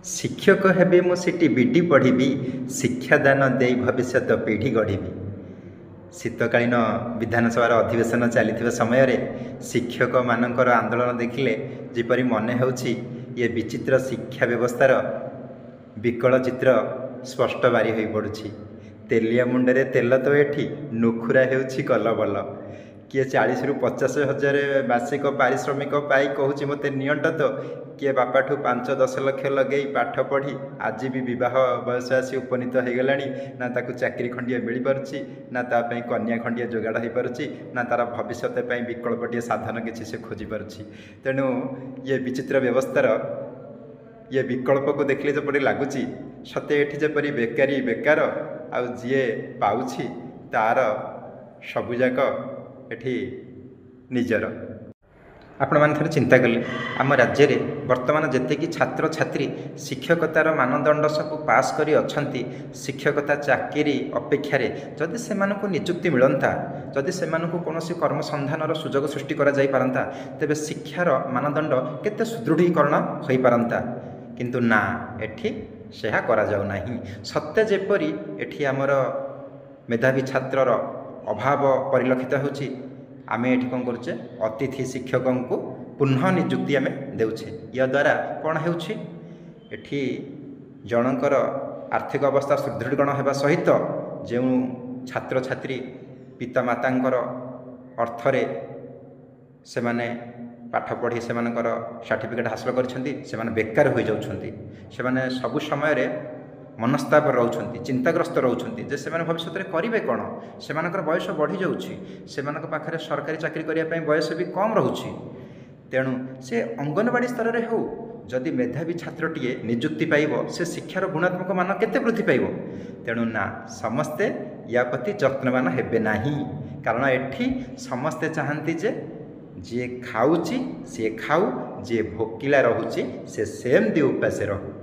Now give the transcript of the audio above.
ଶିକ୍ଷକ ହେବି ମୁଁ ସେଠି ବିଡ଼ି ପଢ଼ିବି, ଶିକ୍ଷାଦାନ ଦେଇ ଭବିଷ୍ୟତ ପିଢ଼ି ଗଢ଼ିବି। ଶୀତକାଳୀନ ବିଧାନସଭାର ଅଧିବେଶନ ଚାଲିଥିବା ସମୟରେ ଶିକ୍ଷକମାନଙ୍କର ଆନ୍ଦୋଳନ ଦେଖିଲେ ଯେପରି ମନେ ହେଉଛି ଏ ବିଚିତ୍ର ଶିକ୍ଷା ବ୍ୟବସ୍ଥାର ବିକଳ ଚିତ୍ର ସ୍ପଷ୍ଟ ବାରି ହୋଇପଡ଼ୁଛି। ତେଲିଆ ମୁଣ୍ଡରେ ତେଲ ତ ଏଠି, ନୁଖୁରା ହେଉଛି କଲବଲ। କିଏ 40ରୁ 50 ହଜାର ମାସିକ ପାରିଶ୍ରମିକ ପାଇ କହୁଛି ମୋତେ ନିଅଣ୍ଟ ତ, କିଏ ବାପାଠୁ 5-10 ଲକ୍ଷ ଲଗେଇ ପାଠ ପଢ଼ି ଆଜି ବି ବିବାହ ବୟସ ଆସି ଉପନୀତ ହୋଇଗଲାଣି, ନା ତାକୁ ଚାକିରି ଖଣ୍ଡିଏ ମିଳିପାରୁଛି, ନା ତା ପାଇଁ କନ୍ୟା ଖଣ୍ଡିଏ ଯୋଗାଡ଼ ହୋଇପାରୁଛି, ନା ତା'ର ଭବିଷ୍ୟତ ପାଇଁ ବିକଳ୍ପଟିଏ ସାଧନ କିଛି ସେ ଖୋଜିପାରୁଛି। ତେଣୁ ଇଏ ବିଚିତ୍ର ବ୍ୟବସ୍ଥାର ଇଏ ବିକଳ୍ପକୁ ଦେଖିଲେ ଯେପରି ଲାଗୁଛି ସତେ ଏଠି ଯେପରି ବେକାରୀ ବେକାର, ଆଉ ଯିଏ ପାଉଛି ତା'ର ସବୁଯାକ ଏଠି ନିଜର। ଆପଣମାନେ ଥରେ ଚିନ୍ତା କଲେ ଆମ ରାଜ୍ୟରେ ବର୍ତ୍ତମାନ ଯେତିକି ଛାତ୍ରଛାତ୍ରୀ ଶିକ୍ଷକତାର ମାନଦଣ୍ଡ ସବୁ ପାସ୍ କରି ଅଛନ୍ତି, ଶିକ୍ଷକତା ଚାକିରି ଅପେକ୍ଷାରେ ଯଦି ସେମାନଙ୍କୁ ନିଯୁକ୍ତି ମିଳନ୍ତା, ଯଦି ସେମାନଙ୍କୁ କୌଣସି କର୍ମସନ୍ଧାନର ସୁଯୋଗ ସୃଷ୍ଟି କରାଯାଇପାରନ୍ତା, ତେବେ ଶିକ୍ଷାର ମାନଦଣ୍ଡ କେତେ ସୁଦୃଢ଼ୀକରଣ ହୋଇପାରନ୍ତା। କିନ୍ତୁ ନା, ଏଠି ସେହା କରାଯାଉନାହିଁ। ସତେ ଯେପରି ଏଠି ଆମର ମେଧାବୀ ଛାତ୍ରର ଅଭାବ ପରିଲକ୍ଷିତ ହେଉଛି। ଆମେ ଏଠି କ'ଣ କରୁଛେ, ଅତିଥି ଶିକ୍ଷକଙ୍କୁ ପୁନଃ ନିଯୁକ୍ତି ଆମେ ଦେଉଛେ। ୟାଦ୍ୱାରା କ'ଣ ହେଉଛି, ଏଠି ଜଣଙ୍କର ଆର୍ଥିକ ଅବସ୍ଥା ସୁଦୃଢ଼ୀକରଣ ହେବା ସହିତ ଯେଉଁ ଛାତ୍ରଛାତ୍ରୀ ପିତାମାତାଙ୍କର ଅର୍ଥରେ ସେମାନେ ପାଠ ପଢ଼ି ସେମାନଙ୍କର ସାର୍ଟିଫିକେଟ୍ ହାସଲ କରିଛନ୍ତି, ସେମାନେ ବେକାର ହୋଇଯାଉଛନ୍ତି। ସେମାନେ ସବୁ ସମୟରେ ମନସ୍ତାପ ରହୁଛନ୍ତି, ଚିନ୍ତାଗ୍ରସ୍ତ ରହୁଛନ୍ତି ଯେ ସେମାନେ ଭବିଷ୍ୟତରେ କରିବେ କ'ଣ। ସେମାନଙ୍କର ବୟସ ବଢ଼ିଯାଉଛି, ସେମାନଙ୍କ ପାଖରେ ସରକାରୀ ଚାକିରି କରିବା ପାଇଁ ବୟସ ବି କମ୍ ରହୁଛି। ତେଣୁ ସେ ଅଙ୍ଗନବାଡ଼ି ସ୍ତରରେ ହେଉ, ଯଦି ମେଧାବୀ ଛାତ୍ରଟିଏ ନିଯୁକ୍ତି ପାଇବ, ସେ ଶିକ୍ଷାର ଗୁଣାତ୍ମକ ମାନ କେତେ ବୃଦ୍ଧି ପାଇବ। ତେଣୁ ନା, ସମସ୍ତେ ୟା ପ୍ରତି ଯତ୍ନବାନ ହେବେ ନାହିଁ। କାରଣ ଏଠି ସମସ୍ତେ ଚାହାନ୍ତି ଯେ ଯିଏ ଖାଉଛି ସିଏ ଖାଉ, ଯିଏ ଭୋକିଲା ରହୁଛି ସେ ସେମିତି ଉପାସେ ରହୁ।